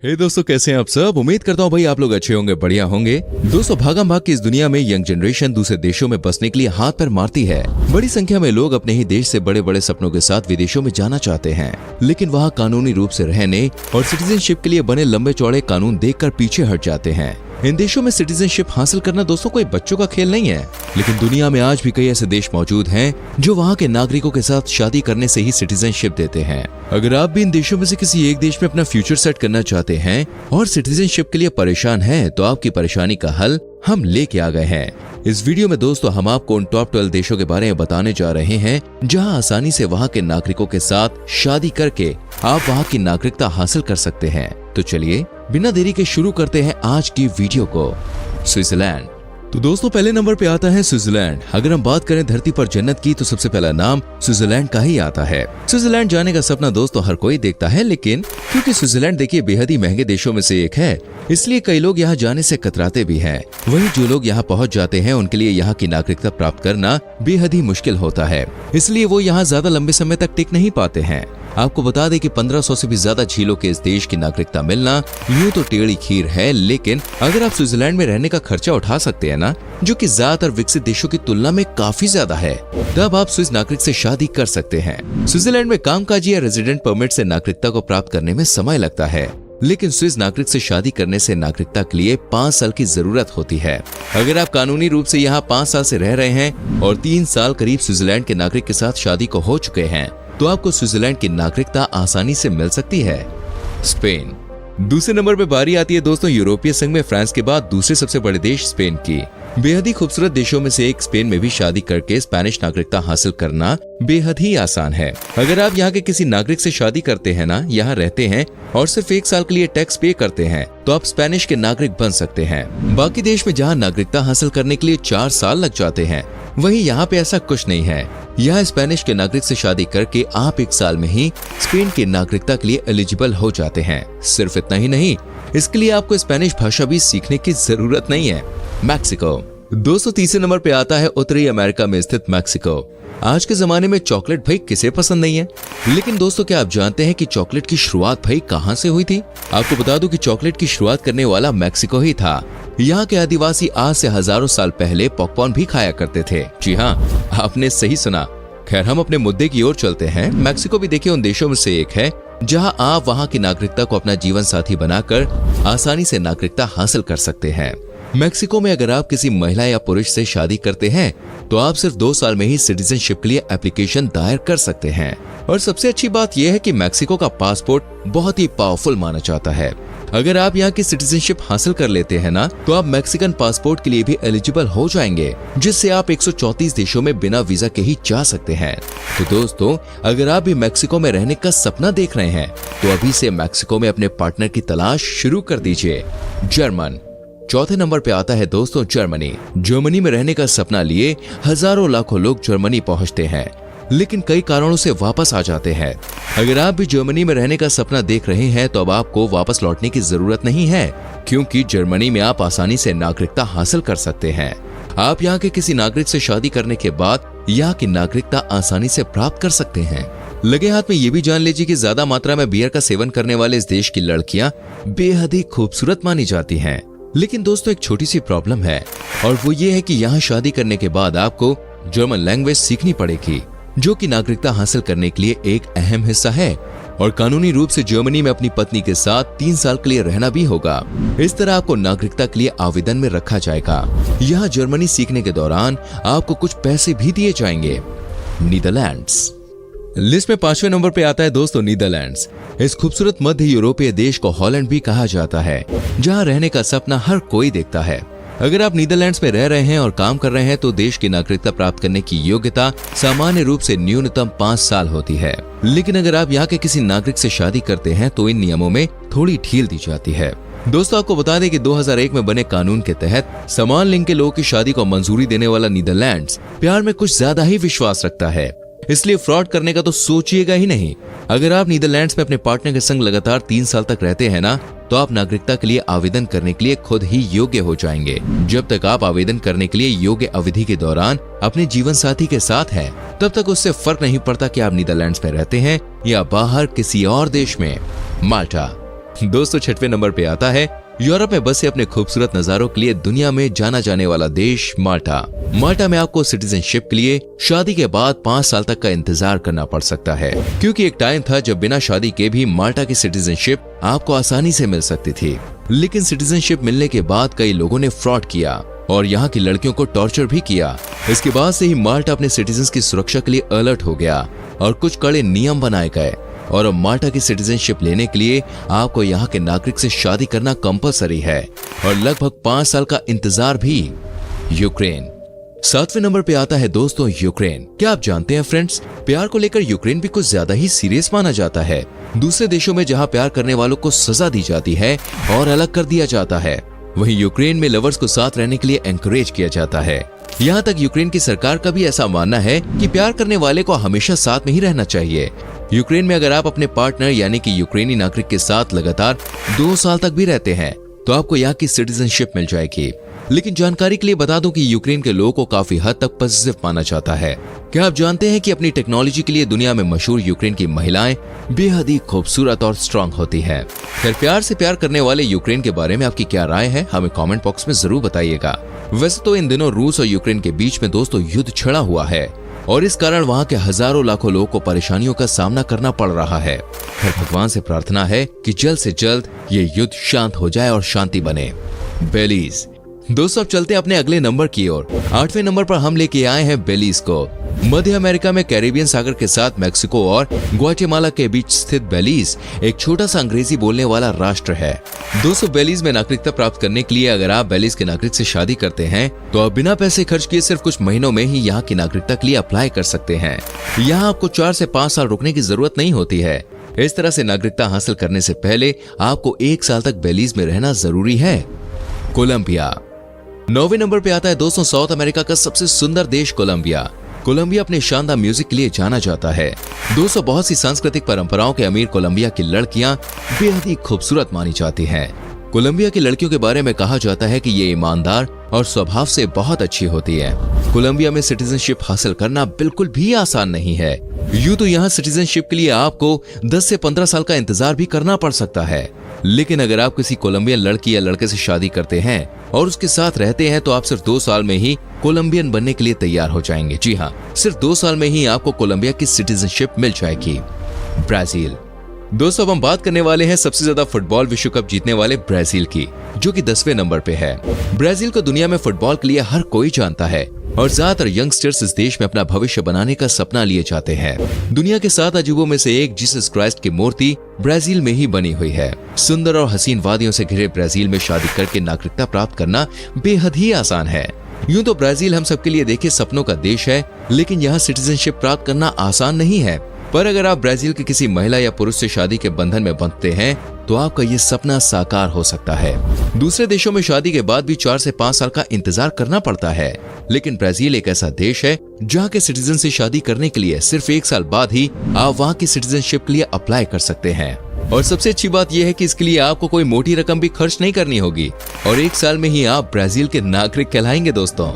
दोस्तों, कैसे हैं आप सब। उम्मीद करता हूँ भाई आप लोग अच्छे होंगे, बढ़िया होंगे। दोस्तों, भागम भाग की इस दुनिया में यंग जनरेशन दूसरे देशों में बसने के लिए हाथ पैर मारती है। बड़ी संख्या में लोग अपने ही देश से बड़े बड़े सपनों के साथ विदेशों में जाना चाहते हैं, लेकिन वहाँ कानूनी रूप से रहने और सिटीजनशिप के लिए बने लंबे चौड़े कानून देखकर पीछे हट जाते हैं। इन देशों में सिटीजनशिप हासिल करना दोस्तों कोई बच्चों का खेल नहीं है, लेकिन दुनिया में आज भी कई ऐसे देश मौजूद हैं जो वहाँ के नागरिकों के साथ शादी करने से ही सिटीजनशिप देते हैं। अगर आप भी इन देशों में से किसी एक देश में अपना फ्यूचर सेट करना चाहते हैं और सिटीजनशिप के लिए परेशान हैं, तो आपकी परेशानी का हल हम लेके आ गए हैं। इस वीडियो में दोस्तों हम आपको उन टॉप 12 देशों के बारे में बताने जा रहे हैं जहां आसानी से वहां के नागरिकों के साथ शादी करके आप वहां की नागरिकता हासिल कर सकते हैं। तो चलिए बिना देरी के शुरू करते हैं आज की वीडियो को। स्विट्जरलैंड। तो दोस्तों पहले नंबर पे आता है स्विट्जरलैंड। अगर हम बात करें धरती पर जन्नत की, तो सबसे पहला नाम स्विट्जरलैंड का ही आता है। स्विट्जरलैंड जाने का सपना दोस्तों हर कोई देखता है, लेकिन क्योंकि स्विट्जरलैंड देखिए बेहद ही महंगे देशों में से एक है, इसलिए कई लोग यहाँ जाने से कतराते भी हैं। वहीं जो लोग यहाँ पहुँच जाते हैं उनके लिए यहाँ की नागरिकता प्राप्त करना बेहद ही मुश्किल होता है, इसलिए वो यहाँ ज्यादा लंबे समय तक टिक नहीं पाते हैं। आपको बता दें कि 1500 से भी ज्यादा झीलों के इस देश की नागरिकता मिलना यूं तो टेढ़ी खीर है, लेकिन अगर आप स्विट्जरलैंड में रहने का खर्चा उठा सकते हैं ना, जो कि ज्यादातर विकसित देशों की तुलना में काफी ज्यादा है, तब आप स्विस नागरिक से शादी कर सकते हैं। स्विट्जरलैंड में कामकाजी या रेजिडेंट परमिट से नागरिकता को प्राप्त करने में समय लगता है, लेकिन स्विस नागरिक से शादी करने से नागरिकता के लिए 5 साल की जरूरत होती है। अगर आप कानूनी रूप से यहाँ 5 साल से रह रहे हैं और 3 साल करीब स्विट्जरलैंड के नागरिक के साथ शादी को हो चुके हैं, तो आपको स्विट्जरलैंड की नागरिकता आसानी से मिल सकती है। स्पेन। दूसरे नंबर पे बारी आती है दोस्तों यूरोपीय संघ में फ्रांस के बाद दूसरे सबसे बड़े देश स्पेन की। बेहद ही खूबसूरत देशों में से एक स्पेन में भी शादी करके स्पेनिश नागरिकता हासिल करना बेहद ही आसान है। अगर आप यहाँ के किसी नागरिक से शादी करते हैं ना, यहाँ रहते हैं और सिर्फ 1 साल के लिए टैक्स पे करते हैं, तो आप स्पेनिश के नागरिक बन सकते हैं। बाकी देश में जहाँ नागरिकता हासिल करने के लिए 4 साल लग जाते हैं, वहीं यहाँ पे ऐसा कुछ नहीं है। यहाँ स्पेनिश के नागरिक से शादी करके आप 1 साल में ही स्पेन की नागरिकता के लिए एलिजिबल हो जाते हैं। सिर्फ इतना ही नहीं, इसके लिए आपको स्पेनिश भाषा भी सीखने की जरूरत नहीं है। मैक्सिको। दोस्तों तीसरे नंबर पे आता है उत्तरी अमेरिका में स्थित मैक्सिको। आज के जमाने में चॉकलेट भाई किसे पसंद नहीं है, लेकिन दोस्तों क्या आप जानते हैं कि चॉकलेट की शुरुआत भाई कहां से हुई थी? आपको बता दूं कि चॉकलेट की शुरुआत करने वाला मैक्सिको ही था। यहाँ के आदिवासी आज से हजारों साल पहले पॉपकॉर्न भी खाया करते थे। जी हाँ, आपने सही सुना। खैर हम अपने मुद्दे की ओर चलते हैं। मैक्सिको भी देखिए उन देशों में से एक है जहां आप वहां की नागरिकता को अपना जीवन साथी बनाकर आसानी से नागरिकता हासिल कर सकते हैं। मैक्सिको में अगर आप किसी महिला या पुरुष से शादी करते हैं, तो आप सिर्फ 2 साल में ही सिटीजनशिप के लिए एप्लीकेशन दायर कर सकते हैं। और सबसे अच्छी बात यह है कि मैक्सिको का पासपोर्ट बहुत ही पावरफुल माना जाता है। अगर आप यहाँ की सिटीजनशिप हासिल कर लेते हैं ना, तो आप मैक्सिकन पासपोर्ट के लिए भी एलिजिबल हो जाएंगे, जिससे आप 134 देशों में बिना वीजा के ही जा सकते हैं। तो दोस्तों अगर आप भी मैक्सिको में रहने का सपना देख रहे हैं, तो अभी से मैक्सिको में अपने पार्टनर की तलाश शुरू कर दीजिए। जर्मन। चौथे नंबर पे आता है दोस्तों जर्मनी। जर्मनी में रहने का सपना लिए हजारों लाखों लोग जर्मनी पहुंचते हैं, लेकिन कई कारणों से वापस आ जाते हैं। अगर आप भी जर्मनी में रहने का सपना देख रहे हैं, तो अब आपको वापस लौटने की जरूरत नहीं है, क्योंकि जर्मनी में आप आसानी से नागरिकता हासिल कर सकते हैं। आप यहाँ के किसी नागरिक से शादी करने के बाद यहाँ की नागरिकता आसानी से प्राप्त कर सकते हैं। लगे हाथ में ये भी जान लीजिए कि ज्यादा मात्रा में बियर का सेवन करने वाले इस देश की लड़कियां बेहद ही खूबसूरत मानी जाती हैं। लेकिन दोस्तों एक छोटी सी प्रॉब्लम है, और वो ये है कि यहाँ शादी करने के बाद आपको जर्मन लैंग्वेज सीखनी पड़ेगी, जो कि नागरिकता हासिल करने के लिए एक अहम हिस्सा है। और कानूनी रूप से जर्मनी में अपनी पत्नी के साथ 3 साल के लिए रहना भी होगा। इस तरह आपको नागरिकता के लिए आवेदन में रखा जाएगा। यहाँ जर्मनी सीखने के दौरान आपको कुछ पैसे भी दिए जाएंगे। नीदरलैंड्स। लिस्ट में 5वें नंबर पे आता है दोस्तों नीदरलैंड्स। इस खूबसूरत मध्य यूरोपीय देश को हॉलैंड भी कहा जाता है, जहाँ रहने का सपना हर कोई देखता है। अगर आप नीदरलैंड्स में रह रहे हैं और काम कर रहे हैं, तो देश की नागरिकता प्राप्त करने की योग्यता सामान्य रूप से न्यूनतम 5 साल होती है। लेकिन अगर आप यहाँ के किसी नागरिक से शादी करते हैं, तो इन नियमों में थोड़ी ढील दी जाती है। दोस्तों आपको बता दें कि 2001 में बने कानून के तहत समान लिंग के लोगों की शादी को मंजूरी देने वाला नीदरलैंड्स प्यार में कुछ ज्यादा ही विश्वास रखता है, इसलिए फ्रॉड करने का तो सोचिएगा ही नहीं। अगर आप नीदरलैंड्स में अपने पार्टनर के संग लगातार 3 साल तक रहते हैं ना, तो आप नागरिकता के लिए आवेदन करने के लिए खुद ही योग्य हो जाएंगे। जब तक आप आवेदन करने के लिए योग्य अवधि के दौरान अपने जीवन साथी के साथ हैं, तब तक उससे फर्क नहीं पड़ता कि आप नीदरलैंड्स में रहते हैं या बाहर किसी और देश में। माल्टा। दोस्तों 6वें नंबर पे आता है यूरोप में बसे अपने खूबसूरत नजारों के लिए दुनिया में जाना जाने वाला देश माल्टा। माल्टा में आपको सिटीजनशिप के लिए शादी के बाद 5 साल तक का इंतजार करना पड़ सकता है, क्योंकि एक टाइम था जब बिना शादी के भी माल्टा की सिटीजनशिप आपको आसानी से मिल सकती थी। लेकिन सिटीजनशिप मिलने के बाद कई लोगों ने फ्रॉड किया और यहाँ की लड़कियों को टॉर्चर भी किया। इसके बाद से ही माल्टा अपने सिटीजन्स की सुरक्षा के लिए अलर्ट हो गया और कुछ कड़े नियम बनाए गए और अब माल्टा की सिटीजनशिप लेने के लिए आपको यहाँ के नागरिक से शादी करना कंपलसरी है और लगभग 5 साल का इंतजार भी। यूक्रेन 7वें नंबर पे आता है दोस्तों यूक्रेन। क्या आप जानते हैं फ्रेंड्स, प्यार को लेकर यूक्रेन भी कुछ ज्यादा ही सीरियस माना जाता है। दूसरे देशों में जहाँ प्यार करने वालों को सजा दी जाती है और अलग कर दिया जाता है, वहीं यूक्रेन में लवर्स को साथ रहने के लिए एनकरेज किया जाता है। यहाँ तक यूक्रेन की सरकार का भी ऐसा मानना है कि प्यार करने वाले को हमेशा साथ में ही रहना चाहिए। यूक्रेन में अगर आप अपने पार्टनर यानी कि यूक्रेनी नागरिक के साथ लगातार 2 साल तक भी रहते हैं तो आपको यहाँ की सिटीजनशिप मिल जाएगी। लेकिन जानकारी के लिए बता दूं कि यूक्रेन के लोगों को काफी हद तक पॉजिटिव माना जाता है। क्या आप जानते हैं कि अपनी टेक्नोलॉजी के लिए दुनिया में मशहूर यूक्रेन की महिलाएं बेहद ही खूबसूरत और स्ट्रांग होती है। खैर, प्यार से प्यार करने वाले यूक्रेन के बारे में आपकी क्या राय है, हमें कमेंट बॉक्स में जरूर बताइएगा। वैसे तो इन दिनों रूस और यूक्रेन के बीच में दोस्तों युद्ध छिड़ा हुआ है और इस कारण वहाँ के हजारों लाखों लोगों को परेशानियों का सामना करना पड़ रहा है। खैर, भगवान से प्रार्थना है कि जल्द से जल्द ये युद्ध शांत हो जाए और शांति बने। बेलीज दोस्तों, अब चलते हैं अपने अगले नंबर की ओर। 8वें नंबर पर हम लेके आए हैं बेलीज को। मध्य अमेरिका में कैरिबियन सागर के साथ मैक्सिको और ग्वाटेमाला के बीच स्थित बेलीज एक छोटा सा अंग्रेजी बोलने वाला राष्ट्र है। दोस्तों, बेलीज में नागरिकता प्राप्त करने के लिए अगर आप बेलीज के नागरिक से शादी करते हैं तो आप बिना पैसे खर्च किए सिर्फ कुछ महीनों में ही यहाँ की नागरिकता के लिए अप्लाई कर सकते हैं। यहाँ आपको 4 से 5 साल रुकने की जरूरत नहीं होती है। इस तरह से नागरिकता हासिल करने से पहले आपको 1 साल तक बेलीज में रहना जरूरी है। कोलंबिया 9वें नंबर पे आता है दोस्तों साउथ अमेरिका का सबसे सुंदर देश कोलंबिया। कोलंबिया अपने शानदार म्यूजिक के लिए जाना जाता है। दोस्तों, बहुत सी सांस्कृतिक परंपराओं के अमीर कोलंबिया की लड़कियां बेहद ही खूबसूरत मानी जाती हैं। कोलंबिया की लड़कियों के बारे में कहा जाता है कि ये ईमानदार और स्वभाव से बहुत अच्छी होती है। कोलंबिया में सिटीजनशिप हासिल करना बिल्कुल भी आसान नहीं है। यूं तो यहाँ सिटीजनशिप के लिए आपको 10 से 15 साल का इंतजार भी करना पड़ सकता है। लेकिन अगर आप किसी कोलंबियन लड़की या लड़के से शादी करते हैं और उसके साथ रहते हैं तो आप सिर्फ 2 साल में ही कोलंबियन बनने के लिए तैयार हो जाएंगे। जी हाँ, सिर्फ 2 साल में ही आपको कोलंबिया की सिटीजनशिप मिल जाएगी। ब्राजील दोस्तों, अब हम बात करने वाले हैं सबसे ज्यादा फुटबॉल विश्व कप जीतने वाले ब्राजील की, जो कि 10वें नंबर पे है। ब्राजील को दुनिया में फुटबॉल के लिए हर कोई जानता है और ज्यादातर यंगस्टर्स इस देश में अपना भविष्य बनाने का सपना लिए जाते हैं। दुनिया के 7 अजूबों में से एक जीसस क्राइस्ट की मूर्ति ब्राजील में ही बनी हुई है। सुंदर और हसीन वादियों से घिरे ब्राजील में शादी करके नागरिकता प्राप्त करना बेहद ही आसान है। यूं तो ब्राजील हम सबके लिए देखे सपनों का देश है, लेकिन यहाँ सिटीजनशिप प्राप्त करना आसान नहीं है। पर अगर आप ब्राजील की किसी महिला या पुरुष से शादी के बंधन में बंधते हैं तो आपका ये सपना साकार हो सकता है। दूसरे देशों में शादी के बाद भी 4 से 5 साल का इंतजार करना पड़ता है, लेकिन ब्राजील एक ऐसा देश है जहाँ के सिटीजन से शादी करने के लिए सिर्फ 1 साल बाद ही आप वहाँ की सिटीजनशिप के लिए अप्लाई कर सकते हैं। और सबसे अच्छी बात यह है कि इसके लिए आपको कोई मोटी रकम भी खर्च नहीं करनी होगी और 1 साल में ही आप ब्राजील के नागरिक कहलाएंगे। दोस्तों,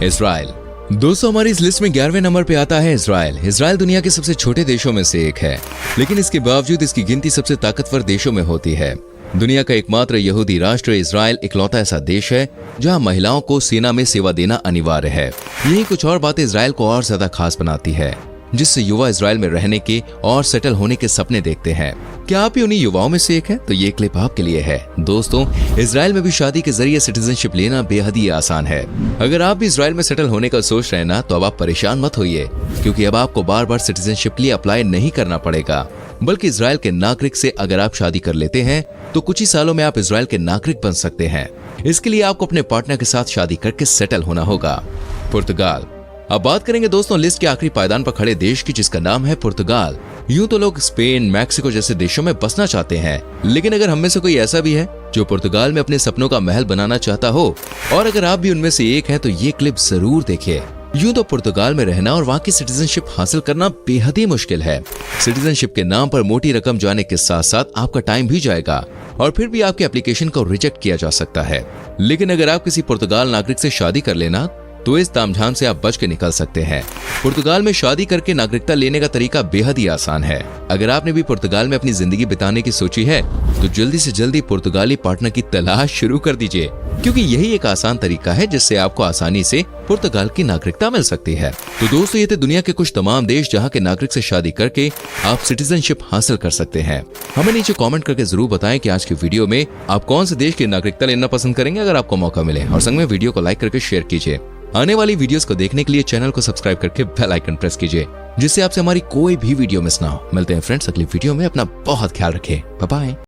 इजराइल दोस्तों, हमारी इस लिस्ट में 11वें नंबर पे आता है इजराइल। इजराइल दुनिया के सबसे छोटे देशों में से एक है, लेकिन इसके बावजूद इसकी गिनती सबसे ताकतवर देशों में होती है। दुनिया का एकमात्र यहूदी राष्ट्र इजराइल इकलौता ऐसा देश है जहां महिलाओं को सेना में सेवा देना अनिवार्य है। यही कुछ और बातें इजराइल को और ज्यादा खास बनाती है, जिससे युवा इजराइल में रहने के और सेटल होने के सपने देखते हैं। क्या आप भी उन्हीं युवाओं में से एक हैं? तो ये क्लिप आपके लिए है। दोस्तों, इजराइल में भी शादी के जरिए सिटीजनशिप लेना बेहद ही आसान है। अगर आप भी इजराइल में सेटल होने का सोच रहे हैं ना, तो अब आप परेशान मत होइए, क्योंकि अब आपको बार बार सिटीजनशिप के लिए अप्लाई नहीं करना पड़ेगा, बल्कि इजराइल के नागरिक से अगर आप शादी कर लेते हैं तो कुछ ही सालों में आप इजराइल के नागरिक बन सकते हैं। इसके लिए आपको अपने पार्टनर के साथ शादी करके सेटल होना होगा। पुर्तगाल अब बात करेंगे दोस्तों लिस्ट के आखिरी पायदान पर खड़े देश की, जिसका नाम है पुर्तगाल। यूं तो लोग स्पेन, मैक्सिको जैसे देशों में बसना चाहते हैं, लेकिन अगर हम में से कोई ऐसा भी है जो पुर्तगाल में अपने सपनों का महल बनाना चाहता हो, और अगर आप भी उनमें से एक हैं, तो ये क्लिप जरूर देखिए। यूं तो पुर्तगाल में रहना और वहाँ की सिटीजनशिप हासिल करना बेहद ही मुश्किल है। सिटीजनशिप के नाम पर मोटी रकम जाने के साथ साथ आपका टाइम भी जाएगा और फिर भी आपके एप्लीकेशन को रिजेक्ट किया जा सकता है। लेकिन अगर आप किसी पुर्तगाल नागरिक से शादी कर लेना तो इस तामझाम से आप बच के निकल सकते हैं। पुर्तगाल में शादी करके नागरिकता लेने का तरीका बेहद ही आसान है। अगर आपने भी पुर्तगाल में अपनी जिंदगी बिताने की सोची है तो जल्दी से जल्दी पुर्तगाली पार्टनर की तलाश शुरू कर दीजिए, क्योंकि यही एक आसान तरीका है जिससे आपको आसानी से पुर्तगाल की नागरिकता मिल सकती है। तो दोस्तों, ये थे दुनिया के कुछ तमाम देश जहां के नागरिक से शादी करके आप सिटीजनशिप हासिल कर सकते हैं। हमें नीचे कमेंट करके जरूर बताएं कि आज की वीडियो में आप कौन से देश की नागरिकता लेना पसंद करेंगे अगर आपको मौका मिले, और संग में वीडियो को लाइक करके शेयर कीजिए। आने वाली वीडियोस को देखने के लिए चैनल को सब्सक्राइब करके बेल आइकन प्रेस कीजिए, जिससे आपसे हमारी कोई भी वीडियो मिस ना हो। मिलते हैं फ्रेंड्स अगली वीडियो में। अपना बहुत ख्याल रखें। Bye bye.